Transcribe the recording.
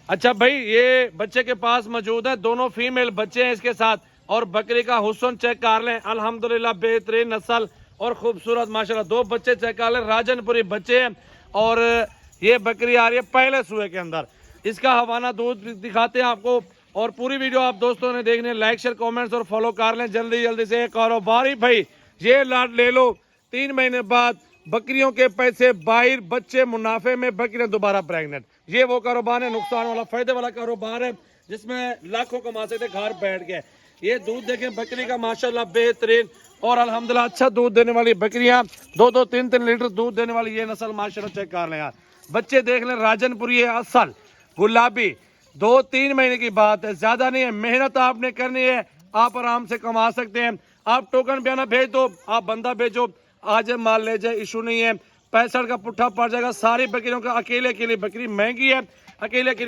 अच्छा भाई, ये बच्चे के पास मौजूद है, दोनों फीमेल बच्चे हैं इसके साथ। और बकरी का हुस्न चेक कर लें, अल्हम्दुलिल्लाह बेहतरीन नस्ल और खूबसूरत माशाल्लाह। दो बच्चे चेक कर लें, राजनपुरी बच्चे हैं। और ये बकरी आ रही है पहले सूए के अंदर। इसका हवाना दूध दिखाते हैं आपको। और पूरी वीडियो आप दोस्तों ने देखनी है, लाइक शेयर कमेंट्स और फॉलो कर लें जल्दी जल्दी से। कारोबारी भाई ये लाट ले लो, 3 महीने बाद बकरियों के पैसे बाहर, बच्चे मुनाफे में, बकरियां दोबारा प्रेग्नेंट। ये वो कारोबार है, नुकसान वाला फायदे वाला कारोबार है, जिसमें लाखों कमा सकते घर बैठ के। ये दूध देखें बकरी का माशाल्लाह बेहतरीन और अल्हम्दुलिल्लाह अच्छा दूध देने वाली बकरियां, 2-2 3-3 लीटर दूध देने वाली ये नस्ल माशाल्लाह चेक कर लें यार। बच्चे देख लें, राजनपुरी है असल गुलाबी। 2-3 महीने की बात है, ज्यादा नहीं है। मेहनत आपने करनी है, आप आराम से कमा सकते हैं। आप टोकन बयाना भेज दो, आप बंदा भेजो, आज माल ले जाए, इशू नहीं है। 65 का पुट्ठा पड़ जाएगा। सारी बकरियों का अकेले के लिए बकरी महंगी है, अकेले के